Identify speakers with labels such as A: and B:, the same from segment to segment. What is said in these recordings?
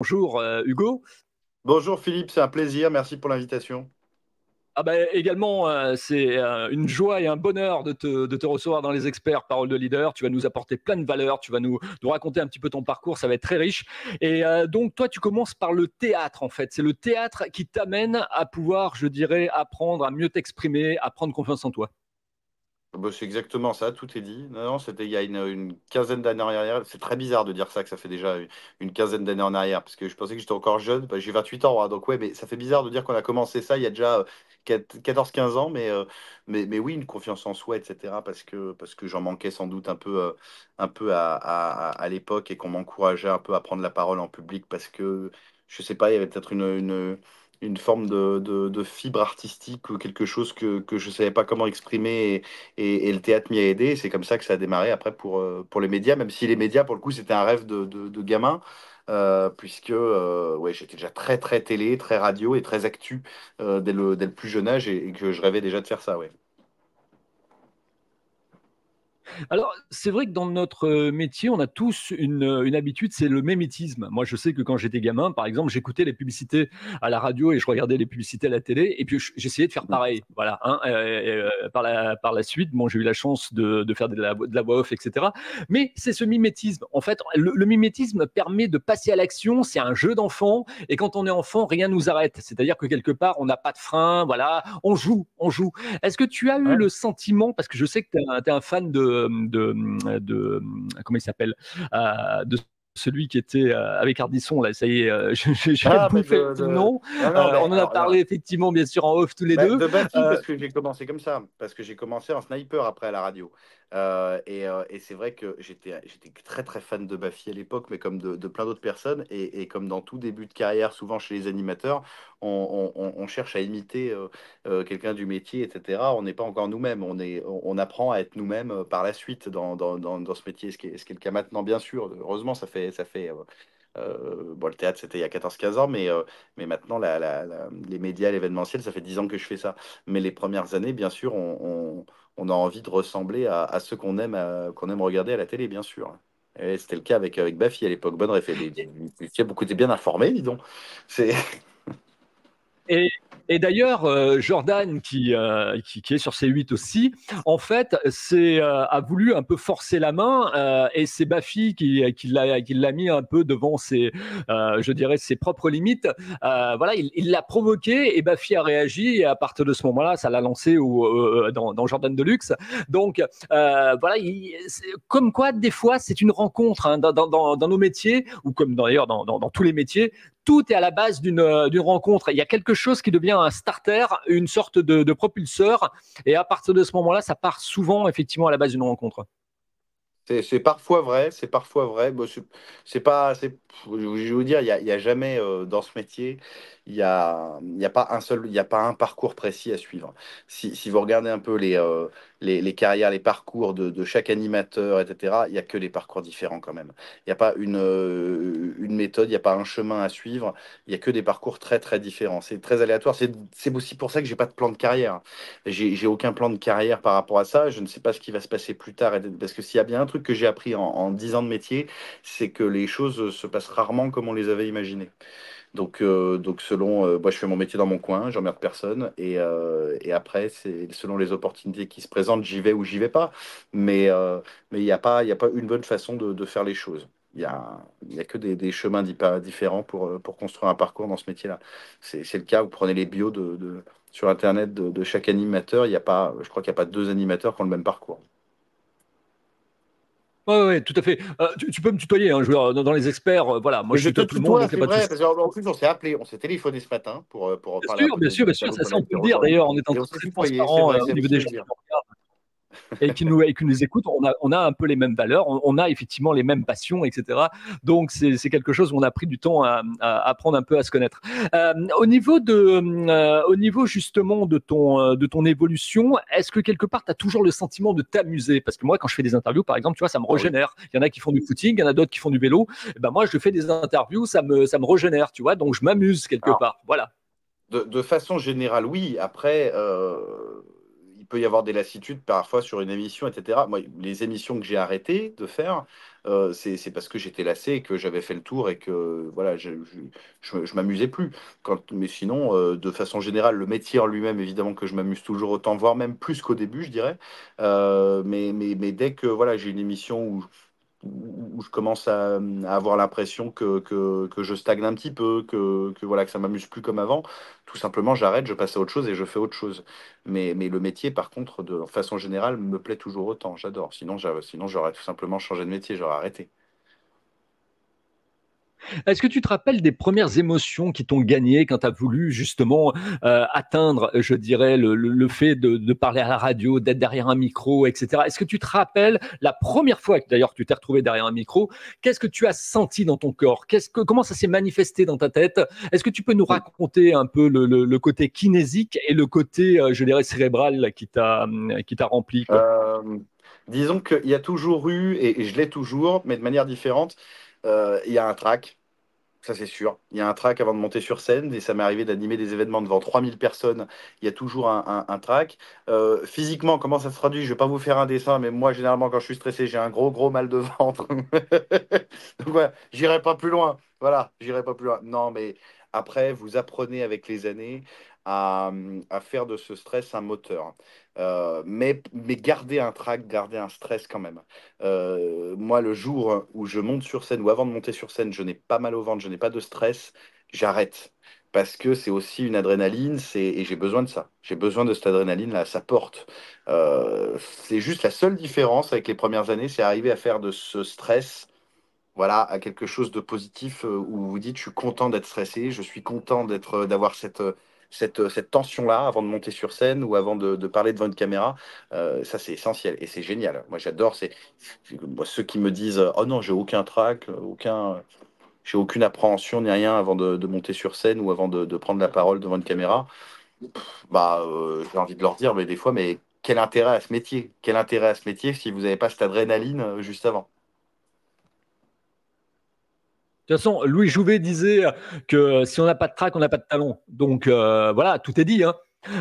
A: Bonjour Hugo.
B: Bonjour Philippe, c'est un plaisir, merci pour l'invitation.
A: Ah bah, également, c'est une joie et un bonheur de te recevoir dans les experts Parole de leader. Tu vas nous apporter plein de valeurs, tu vas nous raconter un petit peu ton parcours, ça va être très riche. Et donc, toi, tu commences par le théâtre, en fait. C'est le théâtre qui t'amène à pouvoir, je dirais, apprendre à mieux t'exprimer, à prendre confiance en toi.
B: Bah, c'est exactement ça, tout est dit. Non, non, c'était il y a une quinzaine d'années en arrière. C'est très bizarre de dire ça, que ça fait déjà une quinzaine d'années en arrière, parce que je pensais que j'étais encore jeune. Bah, j'ai 28 ans, hein, donc ouais, mais ça fait bizarre de dire qu'on a commencé ça il y a déjà 14-15 ans, mais oui, une confiance en soi, etc., parce que j'en manquais sans doute un peu à l'époque et qu'on m'encourageait un peu à prendre la parole en public, parce que, je sais pas, il y avait peut-être une forme de fibre artistique ou quelque chose que je savais pas comment exprimer et le théâtre m'y a aidé. Et c'est comme ça que ça a démarré après pour les médias, même si les médias, pour le coup, c'était un rêve de gamin, puisque ouais, j'étais déjà très, très télé, très radio et très actu dès le plus jeune âge et que je rêvais déjà de faire ça, ouais.
A: Alors, c'est vrai que dans notre métier, on a tous une habitude, c'est le mimétisme. Moi, je sais que quand j'étais gamin, par exemple, j'écoutais les publicités à la radio et je regardais les publicités à la télé, et puis j'essayais de faire
B: Mm.
A: pareil. Voilà. Hein, par la suite, bon, j'ai eu la chance de faire de la voix off, etc. Mais c'est ce mimétisme. En fait, le mimétisme permet de passer à l'action. C'est un jeu d'enfant, et quand on est enfant, rien nous arrête. C'est-à-dire que quelque part, on n'a pas de frein. Voilà, on joue, on joue. Est-ce que tu as eu
B: Ouais.
A: le sentiment, parce que je sais que tu es un fan de comment il s'appelle, de celui qui était avec Ardisson, là, ça y est, j'ai
B: Ah, mais
A: bouffé le nom.
B: non, non, mais
A: On en a
B: alors là,
A: parlé effectivement, bien sûr, en off tous les
B: bah,
A: deux.
B: de Bafi,
A: Euh,
B: parce que j'ai commencé comme ça, parce que j'ai commencé en sniper après à la radio. Et c'est vrai que j'étais très très fan de Bafi à l'époque, mais comme de plein d'autres personnes, et comme dans tout début de carrière, souvent chez les animateurs, on cherche à imiter quelqu'un du métier, etc. On n'est pas encore nous-mêmes, on apprend à être nous-mêmes par la suite dans ce métier, ce qui est le cas maintenant, bien sûr. Heureusement, bon, le théâtre, c'était il y a 14-15 ans, mais maintenant, les médias, l'événementiel, ça fait 10 ans que je fais ça. Mais les premières années, bien sûr, on a envie de ressembler à ceux qu'on aime regarder à la télé, bien sûr. Et c'était le cas avec Baffy à l'époque. Bonne réfé. Tu as beaucoup été bien informé, dis donc. C'est...
A: Et, et d'ailleurs, Jordan, qui est sur C8 aussi, en fait, a voulu un peu forcer la main, et c'est Baffy qui l'a mis un peu devant je dirais, ses propres limites. Voilà, il l'a provoqué et Baffy a réagi. Et à partir de ce moment-là, ça l'a lancé dans Jordan Deluxe. Donc, voilà, comme quoi, des fois, c'est une rencontre, hein, dans nos métiers, ou comme d'ailleurs dans tous les métiers, tout est à la base d'une rencontre. Il y a quelque chose qui devient un starter, une sorte de propulseur, et à partir de ce moment-là, ça part souvent effectivement à la base d'une rencontre.
B: C'est parfois vrai, c'est parfois vrai. Bon, c'est pas, je vais vous dire, il y a jamais dans ce métier, il y a pas un seul, il y a pas un parcours précis à suivre. Si vous regardez un peu les carrières, les parcours de chaque animateur, etc., il y a que des parcours différents quand même. Il n'y a pas une méthode, il n'y a pas un chemin à suivre. Il y a que des parcours très très différents. C'est très aléatoire. C'est aussi pour ça que j'ai pas de plan de carrière. J'ai aucun plan de carrière par rapport à ça. Je ne sais pas ce qui va se passer plus tard. Parce que s'il y a bien un truc que j'ai appris en 10 ans de métier, c'est que les choses se passent rarement comme on les avait imaginées. Donc selon, moi je fais mon métier dans mon coin, j'emmerde personne. Et après, c'est selon les opportunités qui se présentent, j'y vais ou j'y vais pas. Mais il y a pas une bonne façon de faire les choses. Il y a que des chemins différents pour construire un parcours dans ce métier-là. C'est le cas, vous prenez les bios sur Internet de chaque animateur, il y a pas, je crois qu'il n'y a pas deux animateurs qui ont le même parcours.
A: Ouais, ouais, tout à fait. Tu peux me tutoyer, hein, dans les experts. Voilà, moi
B: Mais
A: je
B: je te
A: tutoie tout le monde,
B: tutoie,
A: donc il n'y
B: c'est
A: a pas de
B: vrai,
A: souci.
B: parce qu'en plus on s'est appelé, on s'est téléphoné ce matin pour parler un peu
A: Bien
B: du
A: sûr,
B: tableau
A: ça,
B: qu'on
A: ça on
B: allait
A: peut
B: faire
A: le dire
B: aujourd'hui.
A: d'ailleurs en étant
B: Et on s'est
A: très
B: tutoyé, c'est
A: transparent
B: vrai,
A: au
B: c'est avec
A: niveau des gens
B: plaisir.
A: qui nous regardent et qui nous écoutent. On a un peu les mêmes valeurs, on a effectivement les mêmes passions, etc. Donc c'est quelque chose où on a pris du temps à apprendre un peu à se connaître. Au niveau justement de ton évolution, est-ce que quelque part tu as toujours le sentiment de t'amuser? Parce que moi, quand je fais des interviews, par exemple, tu vois, ça me
B: Ah oui.
A: régénère. Il y en a qui font du footing, il y en a d'autres qui font du vélo. Et ben moi, je fais des interviews, ça me régénère, tu vois, donc je m'amuse quelque
B: Alors,
A: part. Voilà.
B: de façon générale, oui. Après, il peut y avoir des lassitudes parfois sur une émission, etc. Moi, les émissions que j'ai arrêté de faire, c'est parce que j'étais lassé et que j'avais fait le tour et que voilà, je m'amusais plus. Mais sinon, de façon générale, le métier en lui-même, évidemment que je m'amuse toujours autant, voire même plus qu'au début, je dirais. Mais dès que voilà, j'ai une émission où je commence à avoir l'impression que je stagne un petit peu, voilà, que ça m'amuse plus comme avant, tout simplement, j'arrête, je passe à autre chose et je fais autre chose. Mais le métier, par contre, de façon générale, me plaît toujours autant. J'adore. Sinon, j'aurais tout simplement changé de métier, j'aurais arrêté.
A: Est-ce que tu te rappelles des premières émotions qui t'ont gagné quand tu as voulu justement atteindre, je dirais, le fait de parler à la radio, d'être derrière un micro, etc. Est-ce que tu te rappelles la première fois que d'ailleurs tu t'es retrouvé derrière un micro, qu'est-ce que tu as senti dans ton corps? Comment ça s'est manifesté dans ta tête? Est-ce que tu peux nous raconter un peu le côté kinésique et le côté, je dirais, cérébral qui t'a rempli, quoi?
B: Euh, Disons qu'il y a toujours eu, et je l'ai toujours, mais de manière différente, il y a un track. Ça, c'est sûr. Il y a un track avant de monter sur scène et ça m'est arrivé d'animer des événements devant 3000 personnes. Il y a toujours un track. Physiquement, comment ça se traduit? Je ne vais pas vous faire un dessin, mais moi, généralement, quand je suis stressé, j'ai un gros mal de ventre. Donc, voilà, j'irai pas plus loin. Voilà, j'irai pas plus loin. Non, mais après, vous apprenez avec les années à faire de ce stress un moteur. Mais garder un track, garder un stress quand même. Moi, le jour où je monte sur scène ou avant de monter sur scène, je n'ai pas mal au ventre, je n'ai pas de stress, j'arrête. Parce que c'est aussi une adrénaline, et j'ai besoin de ça. J'ai besoin de cette adrénaline-là, ça porte. C'est juste la seule différence avec les premières années, c'est arriver à faire de ce stress, voilà, à quelque chose de positif où vous vous dites, je suis content d'être stressé, je suis content d'avoir cette tension-là avant de monter sur scène ou avant de parler devant une caméra. Ça, c'est essentiel et c'est génial. Moi, j'adore. Moi, ceux qui me disent, oh non, j'ai aucun trac, j'ai aucune appréhension ni rien avant de monter sur scène ou avant de prendre la parole devant une caméra. Bah, j'ai envie de leur dire, mais des fois, mais quel intérêt à ce métier? Quel intérêt à ce métier si vous n'avez pas cette adrénaline juste avant?
A: De toute façon, Louis Jouvet disait que si on n'a pas de trac, on n'a pas de talent. Donc voilà, tout est dit, hein.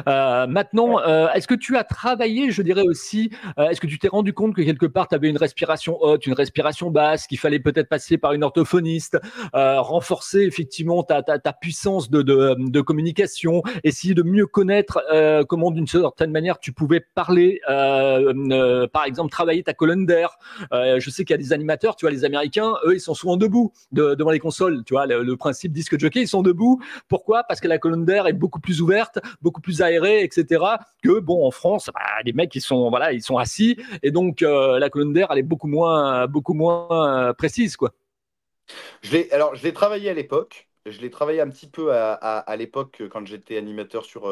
A: Maintenant, est-ce que tu as travaillé, je dirais aussi, est-ce que tu t'es rendu compte que quelque part, tu avais une respiration haute, une respiration basse, qu'il fallait peut-être passer par une orthophoniste, renforcer effectivement ta puissance de communication, essayer de mieux connaître comment, d'une certaine manière, tu pouvais parler, par exemple, travailler ta colonne d'air. Je sais qu'il y a des animateurs, tu vois, les Américains, eux, ils sont souvent debout devant les consoles. Tu vois, le principe disque jockey, ils sont debout. Pourquoi? Parce que la colonne d'air est beaucoup plus ouverte, beaucoup plus aérée, etc. Que bon, en France, bah, les mecs, ils sont assis et donc la colonne d'air, elle est beaucoup moins précise, quoi.
B: Je l'ai travaillé à l'époque. Je l'ai travaillé un petit peu à l'époque quand j'étais animateur sur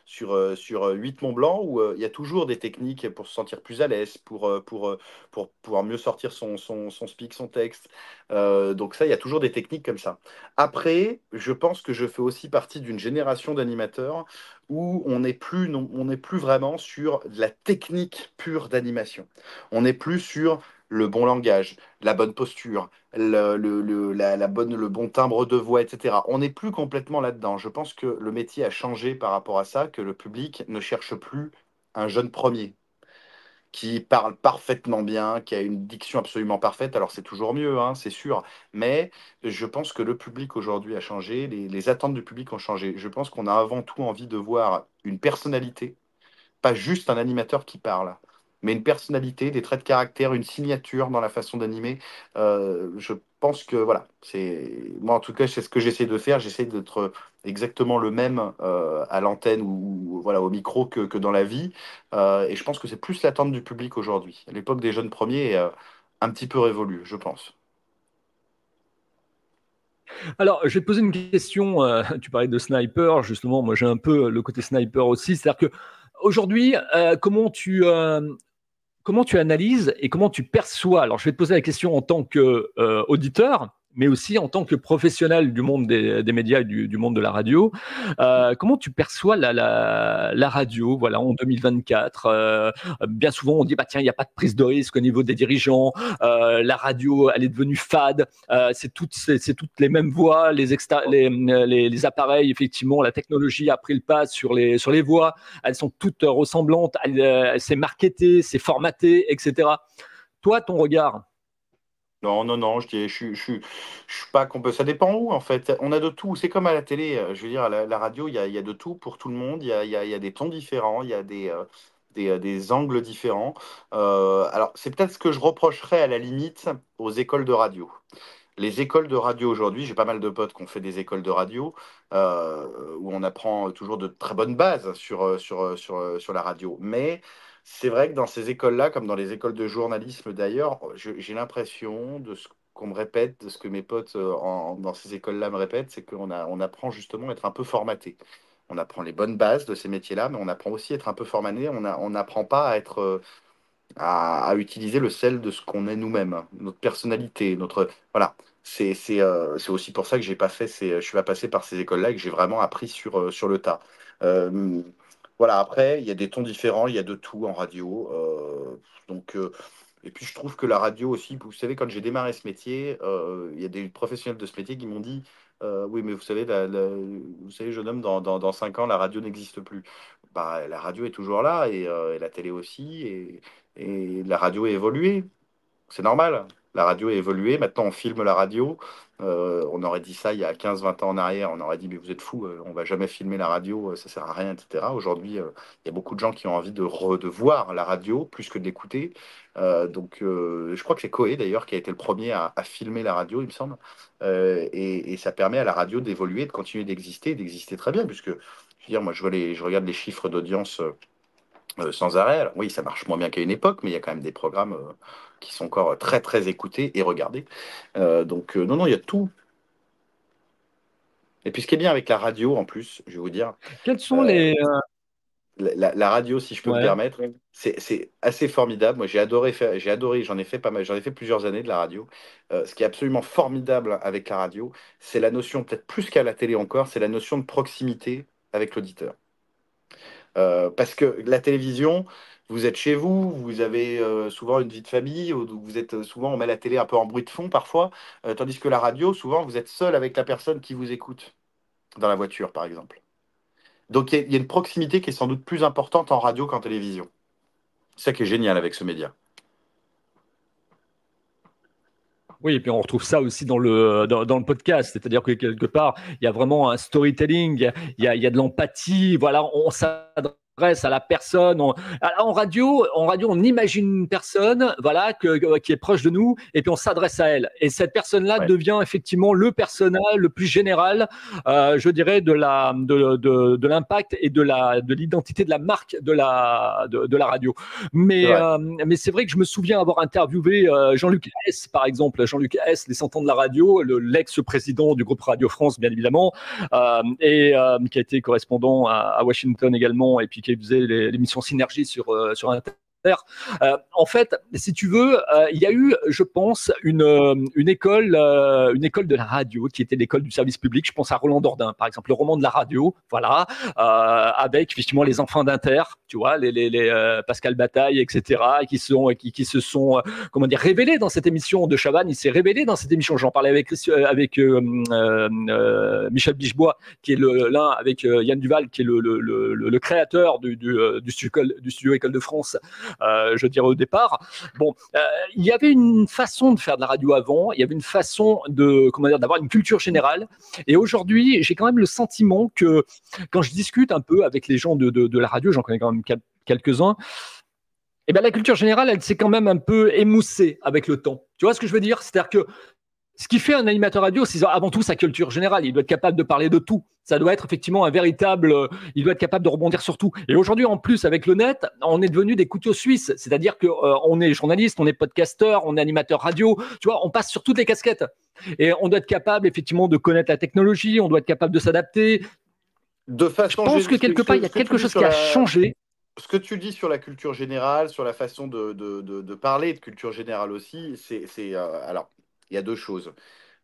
B: 8 Mont Blanc, où il y a toujours des techniques pour se sentir plus à l'aise, pour pouvoir mieux sortir son speak, son texte. Donc ça, il y a toujours des techniques comme ça. Après, je pense que je fais aussi partie d'une génération d'animateurs où on n'est plus, on n'est plus vraiment sur de la technique pure d'animation. On est plus sur le bon langage, la bonne posture, le bon timbre de voix, etc. On n'est plus complètement là-dedans. Je pense que le métier a changé par rapport à ça, que le public ne cherche plus un jeune premier qui parle parfaitement bien, qui a une diction absolument parfaite. Alors c'est toujours mieux, hein, c'est sûr, mais je pense que le public aujourd'hui a changé, les attentes du public ont changé. Je pense qu'on a avant tout envie de voir une personnalité, pas juste un animateur qui parle, mais une personnalité, des traits de caractère, une signature dans la façon d'animer. Je pense que voilà, c'est moi en tout cas, c'est ce que j'essaie de faire. J'essaie d'être exactement le même à l'antenne ou voilà au micro que dans la vie. Et je pense que c'est plus l'attente du public aujourd'hui. L'époque des jeunes premiers est un petit peu révolue, je pense.
A: Alors, je vais te poser une question. Tu parlais de sniper, justement. Moi, j'ai un peu le côté sniper aussi. C'est-à-dire que aujourd'hui, comment tu analyses et comment tu perçois? Alors, je vais te poser la question en tant qu'auditeur, mais aussi en tant que professionnel du monde des médias et du monde de la radio. Comment tu perçois la radio, voilà, en 2024? Bien souvent, on dit, bah tiens, il n'y a pas de prise de risque au niveau des dirigeants. La radio, elle est devenue fade. C'est toutes les mêmes voix, les appareils, effectivement, la technologie a pris le pas sur les voix. Elles sont toutes ressemblantes. C'est marketé, c'est formaté, etc. Toi, ton regard?
B: Non, non, non, je suis pas qu'on ça dépend où, en fait. On a de tout. C'est comme à la télé. Je veux dire, à la radio, il y a de tout pour tout le monde. Il y a des tons différents, il y a des angles différents. Alors, c'est peut-être ce que je reprocherais à la limite aux écoles de radio. Les écoles de radio aujourd'hui, j'ai pas mal de potes qui ont fait des écoles de radio où on apprend toujours de très bonnes bases sur la radio. Mais c'est vrai que dans ces écoles-là, comme dans les écoles de journalisme d'ailleurs, j'ai l'impression de ce qu'on me répète, de ce que mes potes dans ces écoles-là me répètent, c'est on apprend justement à être un peu formaté. On apprend les bonnes bases de ces métiers-là, mais on apprend aussi à être un peu formaté. On n'apprend pas à être à utiliser le sel de ce qu'on est nous-mêmes, hein, notre personnalité, notre voilà. C'est aussi pour ça que j'ai pas fait je suis pas passé par ces écoles-là et que j'ai vraiment appris sur le tas. Euh, voilà. Après, il y a des tons différents, il y a de tout en radio. Donc et puis je trouve que la radio aussi, vous savez, quand j'ai démarré ce métier, il y a des professionnels de ce métier qui m'ont dit, oui, mais vous savez, vous savez, jeune homme, dans 5 ans, la radio n'existe plus. Bah, la radio est toujours là et la télé aussi. Et la radio a évolué. C'est normal. La radio a évolué. Maintenant, on filme la radio. On aurait dit ça il y a 15-20 ans en arrière. On aurait dit, mais vous êtes fous, on va jamais filmer la radio, ça sert à rien, etc. Aujourd'hui, il y a beaucoup de gens qui ont envie de voir la radio plus que de l'écouter. Je crois que c'est Coé d'ailleurs qui a été le premier à filmer la radio, il me semble. Et ça permet à la radio d'évoluer, de continuer d'exister, d'exister très bien, puisque je veux dire, moi, je regarde les chiffres d'audience sans arrêt. Alors, oui, ça marche moins bien qu'à une époque, mais il y a quand même des programmes qui sont encore très, très écoutés et regardés. Non, non, il y a tout. Et puis, ce qui est bien avec la radio, en plus, je vais vous dire,
A: Quels sont
B: euh,
A: les...
B: la radio, si je peux me
A: ouais.
B: permettre, c'est assez formidable. Moi, j'ai adoré faire, j'ai adoré, j'en ai fait pas mal, j'en ai fait plusieurs années de la radio. Ce qui est absolument formidable avec la radio, c'est la notion, peut-être plus qu'à la télé encore, c'est la notion de proximité avec l'auditeur. Parce que la télévision, vous êtes chez vous, vous avez souvent une vie de famille, vous êtes souvent, on met la télé un peu en bruit de fond parfois, tandis que la radio, souvent, vous êtes seul avec la personne qui vous écoute, dans la voiture, par exemple. Donc, il y a une proximité qui est sans doute plus importante en radio qu'en télévision. C'est ça qui est génial avec ce média.
A: Oui, et puis on retrouve ça aussi dans le podcast, c'est-à-dire que quelque part, il y a vraiment un storytelling, il y a de l'empathie, voilà, on s'adresse à la personne. En radio, on imagine une personne, voilà, qui est proche de nous, et puis on s'adresse à elle. Et cette personne-là
B: Ouais,
A: devient effectivement le personnage le plus général, je dirais, de l'impact et de l'identité de la marque de la radio.
B: c'est
A: Mais,
B: vrai.
A: euh, mais c'est vrai que je me souviens avoir interviewé Jean-Luc S, par exemple, Jean-Luc S, les 100 ans de la radio, l'ex-président du groupe Radio France, bien évidemment, qui a été correspondant à Washington également, et puis qui faisait l'émission Synergie sur Inter. En fait, si tu veux, il y a eu, je pense, une école de la radio qui était l'école du service public. Je pense à Roland Dordain, par exemple, le roman de la radio, voilà, avec effectivement les enfants d'Inter, tu vois, Pascal Bataille, etc., qui se sont, comment dire, révélés dans cette émission de Chavannes. Il s'est révélé dans cette émission. J'en parlais avec Michel Bichebois, qui est l'un avec Yann Duval, qui est le créateur du studio École de France, je dirais au départ. Bon, il y avait une façon de faire de la radio avant, il y avait une façon de, comment dire, d'avoir une culture générale. Et aujourd'hui, j'ai quand même le sentiment que quand je discute un peu avec les gens de la radio, j'en connais quand même quelques-uns, et ben la culture générale, elle s'est quand même un peu émoussée avec le temps. Tu vois ce que je veux dire? C'est-à-dire que ce qui fait un animateur radio, c'est avant tout sa culture générale. Il doit être capable de parler de tout. Ça doit être effectivement un véritable. Il doit être capable de rebondir sur tout. Et aujourd'hui, en plus, avec le net, on est devenu des couteaux suisses. C'est-à-dire que on est journaliste, on est podcasteur, on est animateur radio. Tu vois, on passe sur toutes les casquettes. Et on doit être capable effectivement de connaître la technologie. On doit être capable de s'adapter.
B: De
A: Je
B: façon,
A: pense que quelque part, il y a
B: ce que tu
A: quelque
B: dis
A: chose
B: sur
A: qui a changé.
B: ce que tu dis sur la culture générale, sur la façon de parler de culture générale aussi, alors, il y a deux choses.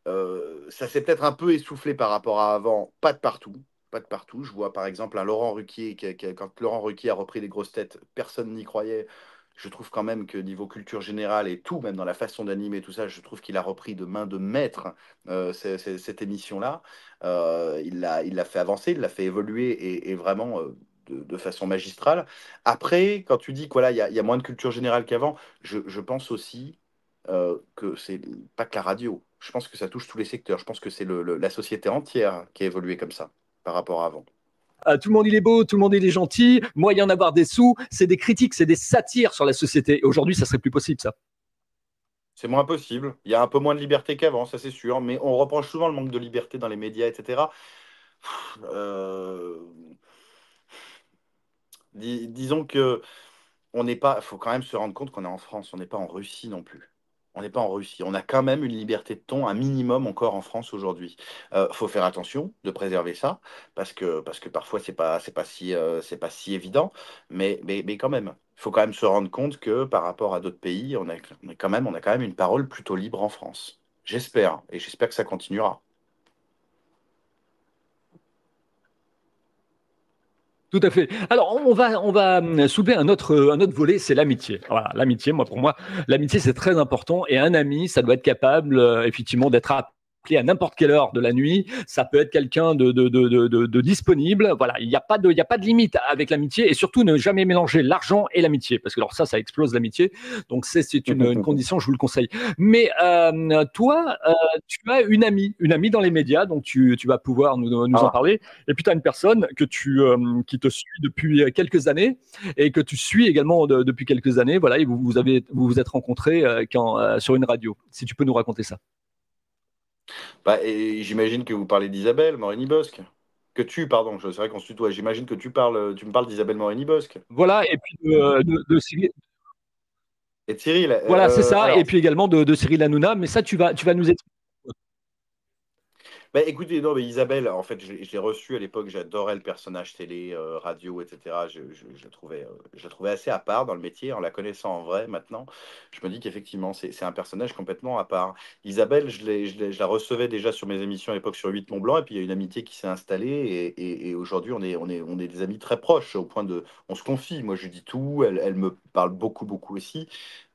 B: Ça s'est peut-être un peu essoufflé par rapport à avant, pas de partout. Pas de partout. Je vois par exemple un Laurent Ruquier, quand Laurent Ruquier a repris les grosses têtes, personne n'y croyait. Je trouve quand même que niveau culture générale et tout, même dans la façon d'animer tout ça, je trouve qu'il a repris de main de maître cette émission-là. Il l'a fait avancer, il l'a fait évoluer et vraiment de façon magistrale. Après, quand tu dis qu'il voilà, il y a moins de culture générale qu'avant, je pense aussi. que c'est pas que la radio. Je pense que ça touche tous les secteurs. Je pense que c'est la société entière qui a évolué comme ça par rapport à avant.
A: Tout le monde il est beau, tout le monde il est gentil, moyen d'avoir des sous, c'est des critiques, c'est des satires sur la société. Aujourd'hui, ça serait plus possible ça.
B: C'est moins possible. Il y a un peu moins de liberté qu'avant, ça c'est sûr, mais on reproche souvent le manque de liberté dans les médias, etc. Euh, disons que on n'est pas. Il faut quand même se rendre compte qu'on est en France, on n'est pas en Russie non plus. On n'est pas en Russie. On a quand même une liberté de ton, un minimum encore en France aujourd'hui. Faut faire attention de préserver ça, parce que parfois c'est pas si évident, mais quand même. Il faut quand même se rendre compte que par rapport à d'autres pays, on a quand même une parole plutôt libre en France. J'espère, et j'espère que ça continuera.
A: Tout à fait. Alors, on va soulever un autre volet, c'est l'amitié. Voilà, l'amitié, moi, pour moi, l'amitié, c'est très important. Et un ami, ça doit être capable, effectivement, d'être appelé à n'importe quelle heure de la nuit. Ça peut être quelqu'un de disponible. Voilà, il y a pas de limite avec l'amitié. Et surtout, ne jamais mélanger l'argent et l'amitié. Parce que, alors, ça explose l'amitié. Donc, c'est une condition, je vous le conseille. Mais toi, tu as une amie dans les médias. Donc, tu vas pouvoir nous en
B: Ah,
A: parler. Et puis, tu as une personne qui te suit depuis quelques années et que tu suis également depuis quelques années. Voilà, et vous êtes rencontrés sur une radio. Si tu peux nous raconter ça.
B: bah, et j'imagine que vous parlez d'Isabelle Morini-Bosque. Pardon, c'est vrai qu'on se tutoie. J'imagine que tu me parles d'Isabelle Morini-Bosque.
A: Voilà, et puis de Cyril.
B: Et de Cyril,
A: Voilà, c'est ça. Et
B: alors,
A: puis également de Cyril Hanouna. Mais ça, tu vas nous expliquer.
B: bah, écoutez, non, mais Isabelle, en fait, je l'ai reçue à l'époque, j'adorais le personnage télé, radio, etc. Je la trouvais assez à part dans le métier, en la connaissant en vrai maintenant. Je me dis qu'effectivement, c'est un personnage complètement à part. Isabelle, je la recevais déjà sur mes émissions à l'époque sur 8 Mont Blanc, et puis il y a une amitié qui s'est installée, et aujourd'hui, on est des amis très proches, au point de. On se confie, moi je lui dis tout, elle me parle beaucoup, beaucoup aussi.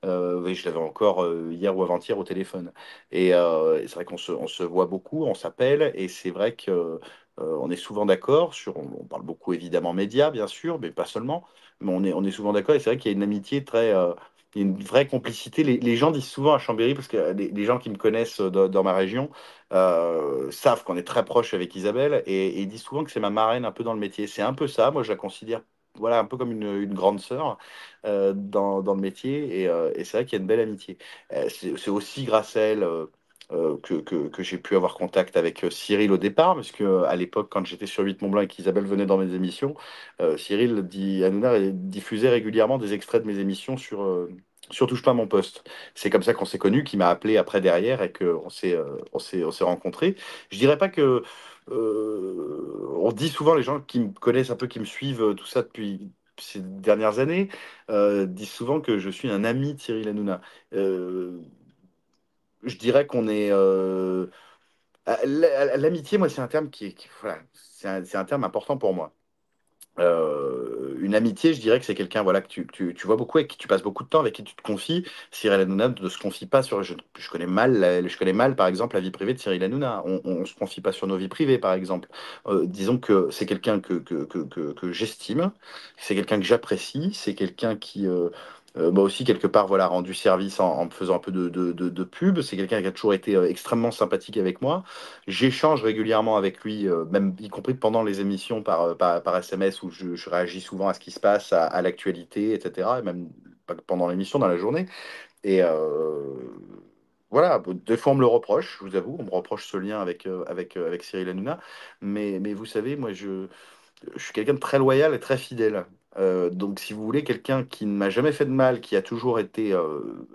B: Oui, je l'avais encore hier ou avant-hier au téléphone. Et c'est vrai qu'on se voit beaucoup, on s'appelle, et c'est vrai que on est souvent d'accord on parle beaucoup évidemment médias, bien sûr, mais pas seulement, mais on est souvent d'accord, et c'est vrai qu'il y a une amitié il y a une vraie complicité. Les gens disent souvent à Chambéry, parce que les gens qui me connaissent dans ma région savent qu'on est très proche avec Isabelle, et ils disent souvent que c'est ma marraine un peu dans le métier. C'est un peu ça, moi je la considère voilà, un peu comme une grande sœur dans le métier, et c'est vrai qu'il y a une belle amitié. C'est aussi grâce à elle que j'ai pu avoir contact avec Cyril au départ, parce que à l'époque, quand j'étais sur 8 Mont-Blanc et qu'Isabelle venait dans mes émissions, Cyril Hanouna diffusait régulièrement des extraits de mes émissions sur Touche pas à mon poste. C'est comme ça qu'on s'est connus, qu'il m'a appelé après derrière et qu'on s'est rencontrés. Je dirais pas que on dit souvent, les gens qui me connaissent un peu, qui me suivent, tout ça depuis ces dernières années, disent souvent que je suis un ami de Cyril Hanouna. Euh, je dirais qu'on est. L'amitié, moi, c'est un terme voilà, c'est un terme important pour moi. Une amitié, je dirais que c'est quelqu'un voilà, que tu vois beaucoup, avec qui tu passes beaucoup de temps, avec qui tu te confies. Cyril Hanouna ne se confie pas sur. Je connais mal, par exemple, la vie privée de Cyril Hanouna. On se confie pas sur nos vies privées, par exemple. Disons que c'est quelqu'un que j'estime, c'est quelqu'un que j'apprécie, c'est quelqu'un qui. M'a aussi quelque part voilà, rendu service en me faisant un peu de pub. C'est quelqu'un qui a toujours été extrêmement sympathique avec moi. J'échange régulièrement avec lui, même y compris pendant les émissions par SMS, où je réagis souvent à ce qui se passe, à l'actualité, etc. Et même pas que pendant l'émission, dans la journée. Et voilà, des fois on me le reproche, je vous avoue, on me reproche ce lien avec Cyril Hanouna. Mais vous savez, moi je suis quelqu'un de très loyal et très fidèle. Donc, si vous voulez, quelqu'un qui ne m'a jamais fait de mal, qui a toujours été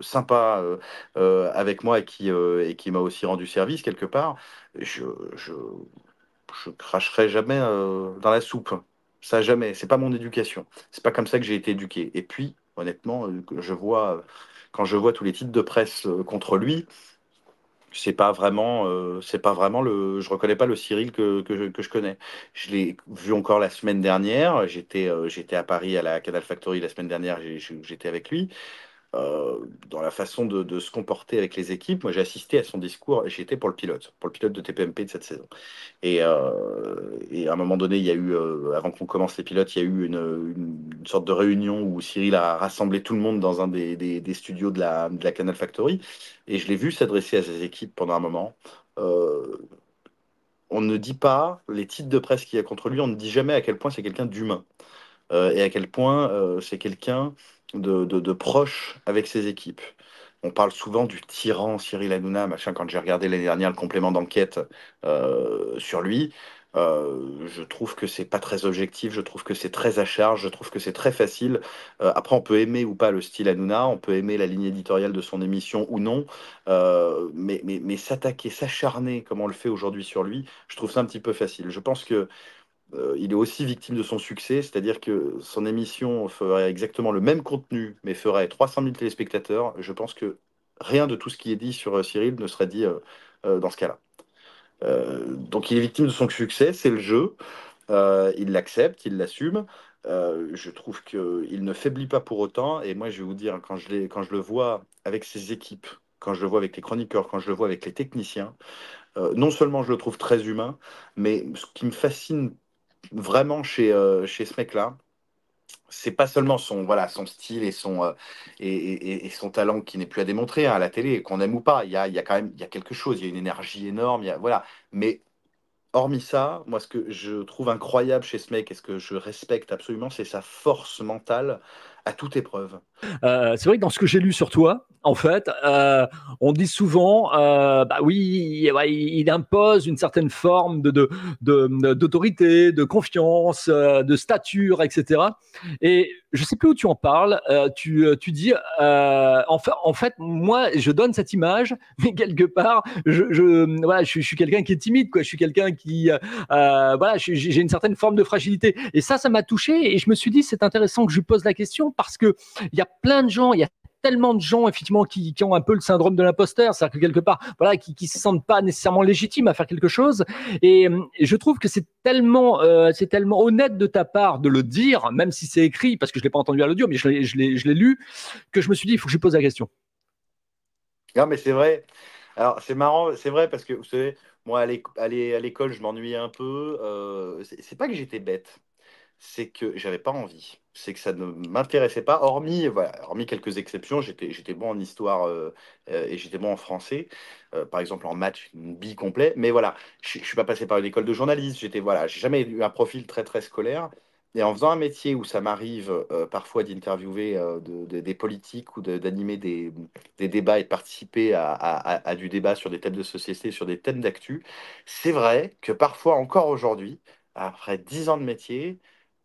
B: sympa avec moi, et qui m'a aussi rendu service quelque part, je, je, je cracherai jamais dans la soupe. Ça, jamais. C'est pas mon éducation. C'est pas comme ça que j'ai été éduqué. Et puis, honnêtement, quand je vois tous les titres de presse contre lui, c'est pas vraiment je reconnais pas le Cyril que je connais. Je l'ai vu encore la semaine dernière. J'étais à Paris à la Canal Factory la semaine dernière. J'étais avec lui. dans la façon de se comporter avec les équipes. Moi, j'ai assisté à son discours, j'étais pour le pilote de TPMP de cette saison. Et à un moment donné, il y a eu, avant qu'on commence les pilotes, il y a eu une sorte de réunion où Cyril a rassemblé tout le monde dans un des studios de la Canal Factory. Et je l'ai vu s'adresser à ses équipes pendant un moment. Euh, on ne dit pas, les titres de presse qu'il y a contre lui, on ne dit jamais à quel point c'est quelqu'un d'humain et à quel point c'est quelqu'un de proche avec ses équipes. On parle souvent du tyran Cyril Hanouna, machin. Quand j'ai regardé l'année dernière le complément d'enquête sur lui, je trouve que c'est pas très objectif, je trouve que c'est très à charge, je trouve que c'est très facile. Après, on peut aimer ou pas le style Hanouna, on peut aimer la ligne éditoriale de son émission ou non, mais s'attaquer, s'acharner comme on le fait aujourd'hui sur lui, je trouve ça un petit peu facile. Je pense que il est aussi victime de son succès, c'est-à-dire que son émission ferait exactement le même contenu, mais ferait 300 000 téléspectateurs. Je pense que rien de tout ce qui est dit sur Cyril ne serait dit dans ce cas-là. Donc il est victime de son succès, c'est le jeu. Il l'accepte, il l'assume. Je trouve qu'il ne faiblit pas pour autant. Et moi, je vais vous dire, quand je le vois avec ses équipes, quand je le vois avec les chroniqueurs, quand je le vois avec les techniciens, non seulement je le trouve très humain, mais ce qui me fascine vraiment chez ce mec-là, c'est pas seulement son, voilà, son style et et son talent qui n'est plus à démontrer hein, à la télé, qu'on aime ou pas. Il y a quand même il y a quelque chose, il y a une énergie énorme, voilà. Mais hormis ça, moi, ce que je trouve incroyable chez ce mec et ce que je respecte absolument, c'est sa force mentale à toute épreuve.
A: C'est vrai que dans ce que j'ai lu sur toi, en fait, on dit souvent, bah oui, ouais, il impose une certaine forme d'autorité, de confiance, de stature, etc. Et je sais plus où tu en parles. Tu dis, en fait, moi, je donne cette image, mais quelque part, voilà, je suis quelqu'un qui est timide, quoi. Je suis quelqu'un qui, voilà, j'ai une certaine forme de fragilité. Et ça m'a touché. Et je me suis dit, c'est intéressant que je lui pose la question parce que il y a plein de gens, il y a tellement de gens effectivement qui ont un peu le syndrome de l'imposteur, c'est-à-dire que quelque part, voilà, qui se sentent pas nécessairement légitimes à faire quelque chose. Et je trouve que c'est tellement honnête de ta part de le dire, même si c'est écrit, parce que je l'ai pas entendu à l'audio, mais je l'ai lu, que je me suis dit, il faut que je lui pose la question.
B: Non, mais c'est vrai. Alors, c'est marrant, c'est vrai parce que vous savez, moi, à l'école, je m'ennuyais un peu. C'est pas que j'étais bête, c'est que j'avais pas envie. C'est que ça ne m'intéressait pas, hormis, voilà, hormis quelques exceptions. J'étais bon en histoire et j'étais bon en français. Par exemple, en maths, une bille complet. Mais voilà, je suis pas passé par une école de journalisme. Voilà, j'ai jamais eu un profil très, très scolaire. Et en faisant un métier où ça m'arrive parfois d'interviewer des politiques ou d'animer des débats et de participer à du débat sur des thèmes de société, sur des thèmes d'actu, c'est vrai que parfois, encore aujourd'hui, après 10 ans de métier,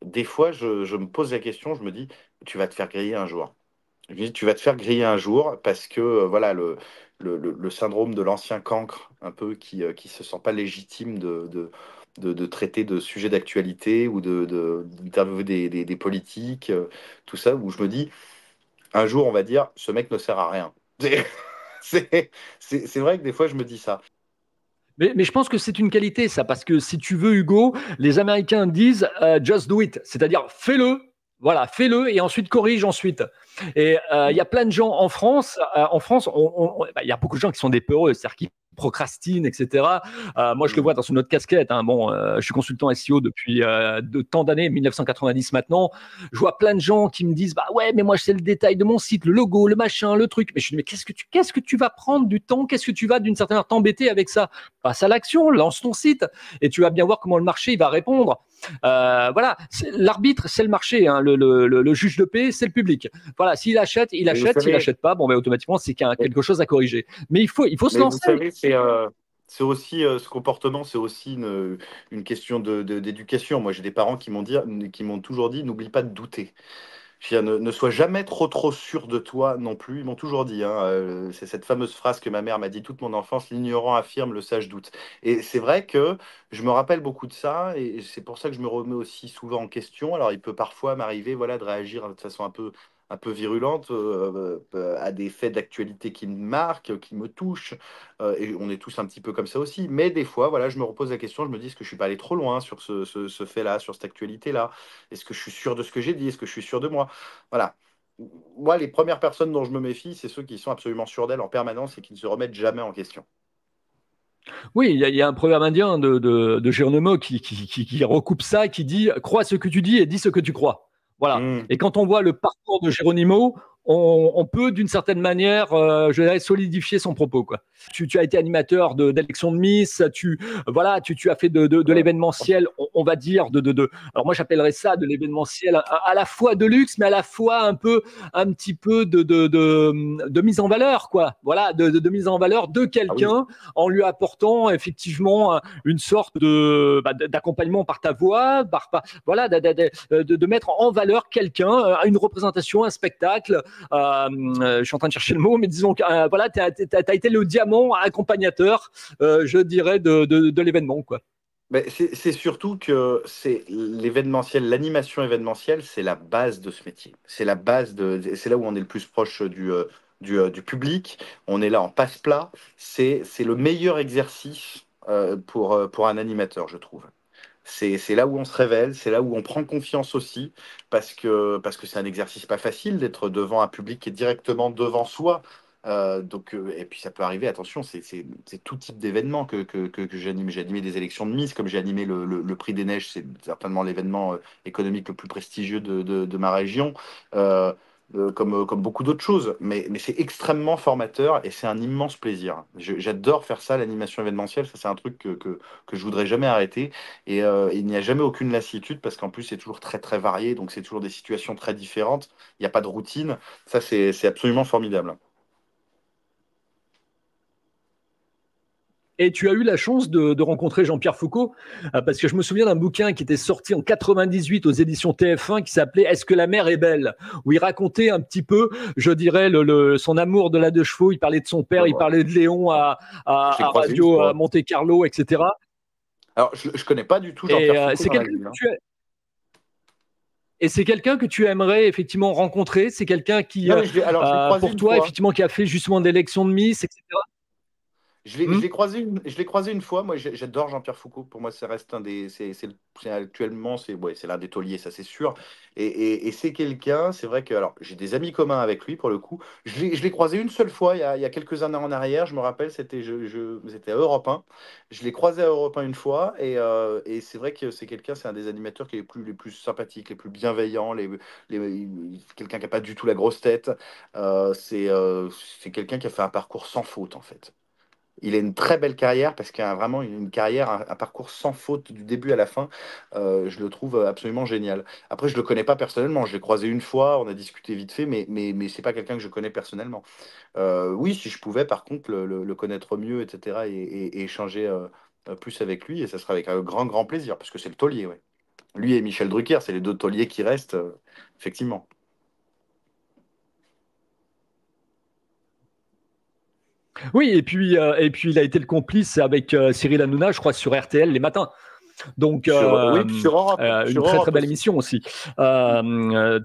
B: des fois, je me pose la question, je me dis, tu vas te faire griller un jour. Je me dis, tu vas te faire griller un jour parce que voilà le syndrome de l'ancien cancre, un peu qui se sent pas légitime de traiter de sujets d'actualité ou d'interviewer des politiques, tout ça, où je me dis, un jour, on va dire, ce mec ne sert à rien. C'est c'est vrai que des fois, je me dis ça.
A: Mais je pense que c'est une qualité, ça, parce que si tu veux, Hugo, les Américains disent just do it, c'est-à-dire fais-le, voilà, fais-le et ensuite corrige ensuite. Et il y a plein de gens en France, bah, il y a beaucoup de gens qui sont des peureux, c'est-à-dire qui procrastinent, etc. Moi, je le vois dans une autre casquette. Hein. Bon, je suis consultant SEO depuis de tant d'années, 1990 maintenant. Je vois plein de gens qui me disent, bah ouais, mais moi, je sais le détail de mon site, le logo, le machin, le truc. Mais je dis, mais qu'est-ce que tu vas prendre du temps? Qu'est-ce que tu vas d'une certaine manière t'embêter avec ça? Passe à l'action, lance ton site et tu vas bien voir comment le marché il va répondre. Voilà, l'arbitre, c'est le marché, hein, le juge de paix, c'est le public. Voilà, s'il achète, il
B: Mais vous
A: achète, s'il
B: savez,
A: n'achète pas, bon, ben, automatiquement, c'est qu'il y a quelque chose à corriger. Mais il faut se
B: mais vous
A: lancer.
B: savez, c'est aussi ce comportement, c'est aussi une question d'éducation. Moi, j'ai des parents qui m'ont toujours dit, n'oublie pas de douter. Je veux dire, ne sois jamais trop sûr de toi non plus. Ils m'ont toujours dit, hein, c'est cette fameuse phrase que ma mère m'a dit toute mon enfance, l'ignorant affirme, le sage doute. Et c'est vrai que je me rappelle beaucoup de ça, et c'est pour ça que je me remets aussi souvent en question. Alors, il peut parfois m'arriver, voilà, de réagir de façon un peu virulente à des faits d'actualité qui me marquent, qui me touchent. Et on est tous un petit peu comme ça aussi. Mais des fois, voilà, je me repose la question, je me dis, est-ce que je suis pas allé trop loin sur ce fait-là, sur cette actualité-là? Est-ce que je suis sûr de ce que j'ai dit? Est-ce que je suis sûr de moi? Voilà. moi, les premières personnes dont je me méfie, c'est ceux qui sont absolument sûrs d'elles en permanence et qui ne se remettent jamais en question.
A: Oui, il y a un proverbe indien de Geronimo qui recoupe ça, qui dit crois ce que tu dis et dis ce que tu crois. Voilà.
B: Hmm.
A: Et quand on voit le parcours de Geronimo, on peut d'une certaine manière, je dirais, solidifier son propos. Quoi. Tu as été animateur d'élection de Miss, voilà, tu as fait de
B: Ouais.
A: l'événementiel, on va dire, alors moi j'appellerais ça de l'événementiel à la fois de luxe, mais à la fois un petit peu de mise en valeur, quoi. Voilà, de mise en valeur de
B: Ah oui.
A: quelqu'un en lui apportant effectivement une sorte d'accompagnement par ta voix, voilà, de mettre en valeur quelqu'un, une représentation, un spectacle. Je suis en train de chercher le mot, mais disons que voilà, tu as été le diamant accompagnateur, je dirais, de l'événement, quoi.
B: Mais c'est surtout que c'est l'événementiel, l'animation événementielle, c'est la base de ce métier. C'est là où on est le plus proche du public. On est là en passe-plat. C'est le meilleur exercice pour un animateur, je trouve. C'est là où on se révèle, c'est là où on prend confiance aussi, parce que c'est un exercice pas facile d'être devant un public qui est directement devant soi. Et puis ça peut arriver, attention, c'est tout type d'événement que j'anime. J'ai animé des élections de Miss, comme j'ai animé le Prix des Neiges, c'est certainement l'événement économique le plus prestigieux de ma région. Euh, comme beaucoup d'autres choses, mais c'est extrêmement formateur et c'est un immense plaisir. J'adore faire ça, l'animation événementielle, ça c'est un truc que je voudrais jamais arrêter. Et il n'y a jamais aucune lassitude parce qu'en plus, c'est toujours très, très varié. Donc, c'est toujours des situations très différentes. Il n'y a pas de routine. Ça, c'est absolument formidable.
A: Et tu as eu la chance de rencontrer Jean-Pierre Foucault, parce que je me souviens d'un bouquin qui était sorti en 98 aux éditions TF1 qui s'appelait Est-ce que la mer est belle, où il racontait un petit peu, je dirais, son amour de la deux chevaux. Il parlait de son père, il
B: Voilà.
A: parlait de Léon
B: Je l'ai
A: à
B: croisé une
A: Radio
B: fois.
A: Monte Carlo, etc.
B: Alors, je ne connais pas du tout
A: Et
B: Jean-Pierre Foucault
A: c'est
B: dans la
A: quelqu'un
B: vie,
A: que
B: hein.
A: c'est quelqu'un que tu aimerais effectivement rencontrer. C'est quelqu'un qui,
B: Non, mais alors, je l'ai croisé
A: pour
B: une
A: toi,
B: fois.
A: effectivement, qui a fait justement de l'élection de Miss, etc.
B: Je
A: Hmm.
B: l'ai croisé je l'ai croisé une fois. Moi, j'adore Jean-Pierre Foucault. Pour moi, ça reste un des. Actuellement, c'est l'un des tauliers, ça c'est sûr. Et c'est quelqu'un, c'est vrai que. Alors, j'ai des amis communs avec lui pour le coup. Je l'ai croisé une seule fois il y a quelques années en arrière. Je me rappelle, c'était à Europe 1. Je l'ai croisé à Europe 1 une fois. Et c'est vrai que c'est quelqu'un, c'est un des animateurs qui est les plus sympathiques, les plus bienveillants, quelqu'un qui n'a pas du tout la grosse tête. C'est quelqu'un qui a fait un parcours sans faute, en fait. Il a une très belle carrière parce qu'il a vraiment une carrière, un parcours sans faute du début à la fin. Je le trouve absolument génial. Après, je le connais pas personnellement. Je l'ai croisé une fois, on a discuté vite fait, mais c'est pas quelqu'un que je connais personnellement. Oui, si je pouvais, par contre, le connaître mieux, etc., et échanger plus avec lui, et ça sera avec un grand, grand plaisir, parce que c'est le taulier, ouais. Lui et Michel Drucker, c'est les deux tauliers qui restent, effectivement.
A: Oui, et puis il a été le complice avec Cyril Hanouna, je crois, sur RTL les matins. Donc,
B: Oui, puis sur Europe,
A: une
B: sur
A: très très
B: Europe
A: belle
B: aussi.
A: émission aussi. Euh, euh,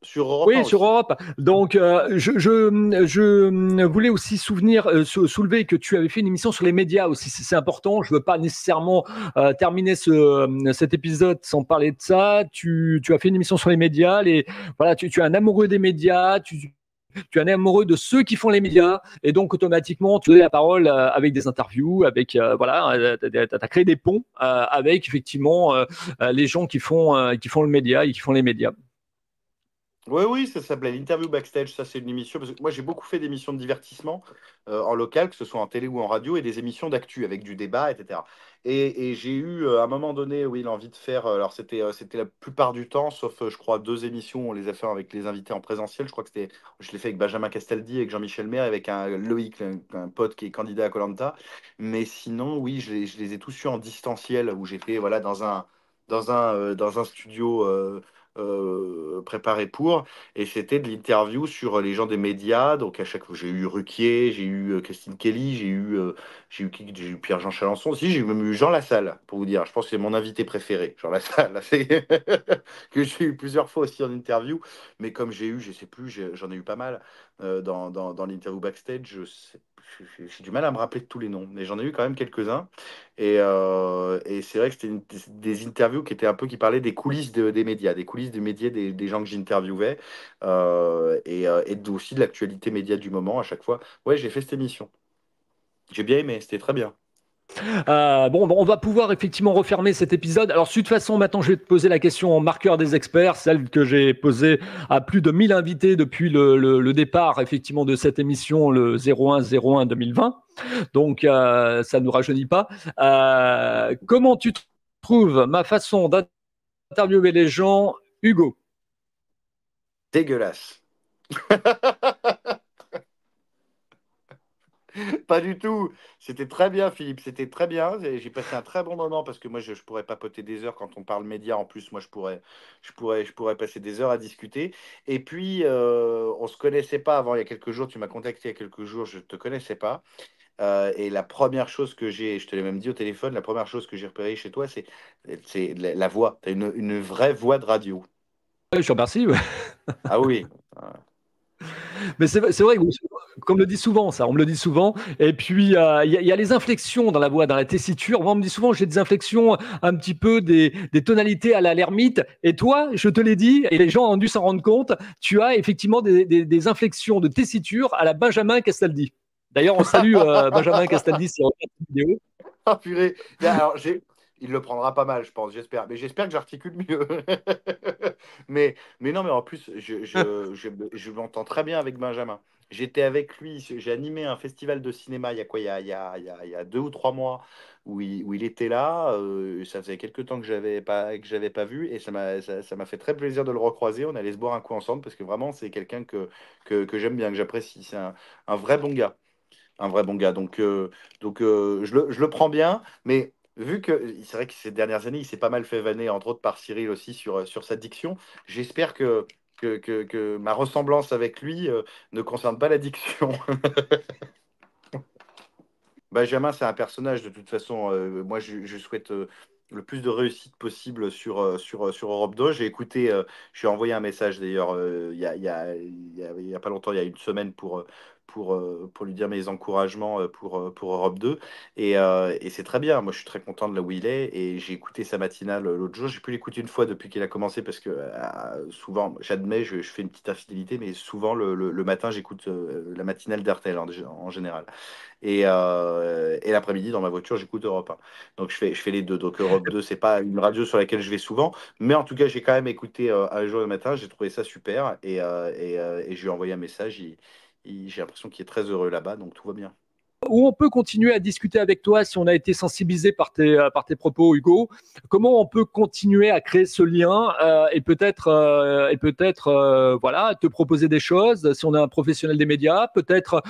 B: Sur Europe 1
A: oui, sur
B: aussi.
A: Europe. Donc, je voulais aussi soulever que tu avais fait une émission sur les médias aussi. C'est important. Je ne veux pas nécessairement terminer cet épisode sans parler de ça. Tu as fait une émission sur les médias. Voilà, tu es un amoureux des médias. Tu es un amoureux de ceux qui font les médias, et donc automatiquement tu as la parole avec des interviews, avec voilà, tu as créé des ponts avec effectivement les gens qui font le média et qui font les médias.
B: Oui, oui, ça s'appelait l'interview backstage. Ça, c'est une émission. Parce que moi, j'ai beaucoup fait d'émissions de divertissement en local, que ce soit en télé ou en radio, et des émissions d'actu avec du débat, etc. Et j'ai eu à un moment donné, oui, l'envie de faire. Alors, c'était la plupart du temps, sauf, je crois, deux émissions. On les a fait avec les invités en présentiel. Je crois que je l'ai fait avec Benjamin Castaldi, avec Jean-Michel Maire, avec un Loïc, un pote qui est candidat à koh. Mais sinon, oui, je les ai tous eus en distanciel, où j'étais voilà, dans un studio. Préparé pour, et c'était de l'interview sur les gens des médias. Donc à chaque fois, j'ai eu Ruquier, j'ai eu Christine Kelly, j'ai eu J'ai eu Pierre-Jean Chalençon aussi, j'ai même eu Jean Lassalle, pour vous dire. Je pense que c'est mon invité préféré, Jean Lassalle, que j'ai eu plusieurs fois aussi en interview. Mais comme j'ai eu, je sais plus, j'en ai eu pas mal dans l'interview backstage, j'ai du mal à me rappeler de tous les noms, mais j'en ai eu quand même quelques-uns. Et c'est vrai que c'était des interviews qui étaient un peu, qui parlaient des coulisses des médias, des coulisses des médias, des gens que j'interviewais, et aussi de l'actualité média du moment à chaque fois. Ouais, j'ai fait cette émission. J'ai bien aimé, c'était très bien.
A: Bon, on va pouvoir effectivement refermer cet épisode. Alors, de toute façon, maintenant, je vais te poser la question en marqueur des experts, celle que j'ai posée à plus de 1000 invités depuis le départ, effectivement, de cette émission, le 01 2020. Donc, ça ne nous rajeunit pas. Comment tu trouves ma façon d'interviewer les gens, Hugo?
B: Dégueulasse. Pas du tout. C'était très bien, Philippe. C'était très bien. J'ai passé un très bon moment parce que moi, je pourrais papoter des heures quand on parle média. En plus, moi, je pourrais passer des heures à discuter. Et puis, on se connaissait pas avant. Il y a quelques jours, tu m'as contacté il y a quelques jours. Je te connaissais pas. Et la première chose que je te l'ai même dit au téléphone, la première chose que j'ai repérée chez toi, c'est la voix. Tu as une vraie voix de radio.
A: Je te remercie. Ouais.
B: Ah oui.
A: Mais c'est vrai, qu'on me le dit souvent, ça, on me le dit souvent. Et puis, il y a les inflexions dans la voix, dans la tessiture. Moi, on me dit souvent, j'ai des inflexions un petit peu, des tonalités à la l'ermite. Et toi, je te l'ai dit, et les gens ont dû s'en rendre compte, tu as effectivement des inflexions de tessiture à la Benjamin Castaldi. D'ailleurs, on salue Benjamin Castaldi si on regarde cette vidéo.
B: Ah purée. Mais alors, il le prendra pas mal, je pense, j'espère. Mais j'espère que j'articule mieux. Mais non, mais en plus, je m'entends très bien avec Benjamin. J'étais avec lui, j'ai animé un festival de cinéma il y a quoi, il y a 2 ou 3 mois où il était là. Ça faisait quelques temps que j'avais pas vu et ça m'a fait très plaisir de le recroiser. On allait se boire un coup ensemble parce que vraiment, c'est quelqu'un que j'aime bien, que j'apprécie. C'est un vrai bon gars. Un vrai bon gars. Je le prends bien, mais vu que c'est vrai que ces dernières années, il s'est pas mal fait vanner, entre autres par Cyril aussi, sur sa diction, j'espère que ma ressemblance avec lui ne concerne pas la diction. Benjamin, c'est un personnage de toute façon. Moi, je souhaite le plus de réussite possible sur Europe 2. J'ai écouté, je lui ai envoyé un message d'ailleurs il y a pas longtemps, il y a une semaine pour lui dire mes encouragements pour Europe 2. Et c'est très bien. Moi, je suis très content de là où il est. Et j'ai écouté sa matinale l'autre jour. J'ai pu l'écouter une fois depuis qu'il a commencé parce que souvent, j'admets, je fais une petite infidélité, mais souvent le matin, j'écoute la matinale d'RTL en général. Et l'après-midi, dans ma voiture, j'écoute Europe 1. Donc, je fais les deux. Donc, Europe 2, c'est pas une radio sur laquelle je vais souvent. Mais en tout cas, j'ai quand même écouté un jour le matin. J'ai trouvé ça super. Et je lui ai envoyé un message. J'ai l'impression qu'il est très heureux là-bas. Donc, tout va bien.
A: Où on peut continuer à discuter avec toi si on a été sensibilisé par tes propos, Hugo. Comment on peut continuer à créer ce lien voilà, te proposer des choses si on est un professionnel des médias, peut-être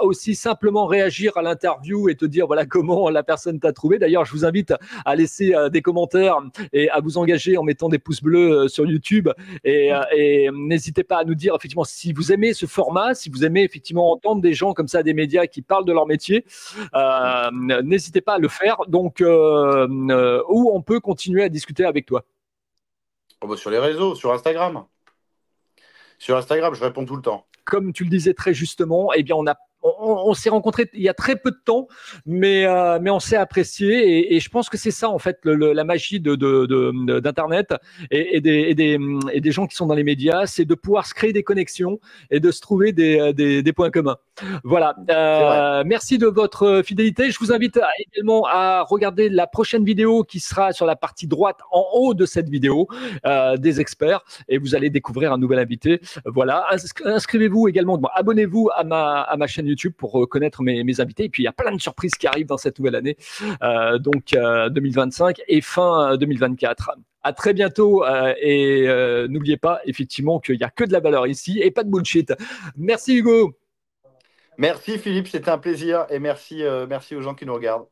A: aussi simplement réagir à l'interview et te dire voilà comment la personne t'a trouvé. D'ailleurs, je vous invite à laisser des commentaires et à vous engager en mettant des pouces bleus sur YouTube et n'hésitez pas à nous dire effectivement si vous aimez ce format, si vous aimez effectivement entendre des gens comme ça, des médias qui parlent de leur métier, n'hésitez pas à le faire. Donc, où on peut continuer à discuter avec toi.
B: Oh, bah, sur les réseaux, sur Instagram. Sur Instagram, je réponds tout le temps.
A: Comme tu le disais très justement, eh bien, on s'est rencontrés il y a très peu de temps, mais on s'est apprécié et je pense que c'est ça en fait la magie d'Internet et des gens qui sont dans les médias, c'est de pouvoir se créer des connexions et de se trouver des points communs. Voilà.
B: C'est vrai.
A: Merci de votre fidélité. Je vous invite également à regarder la prochaine vidéo qui sera sur la partie droite en haut de cette vidéo des experts et vous allez découvrir un nouvel invité. Voilà. Inscrivez-vous également, abonnez-vous à ma chaîne YouTube pour connaître mes invités. Et puis, il y a plein de surprises qui arrivent dans cette nouvelle année, 2025 et fin 2024. À très bientôt et n'oubliez pas effectivement qu'il n'y a que de la valeur ici et pas de bullshit. Merci Hugo.
B: Merci Philippe, c'était un plaisir. Et merci aux gens qui nous regardent.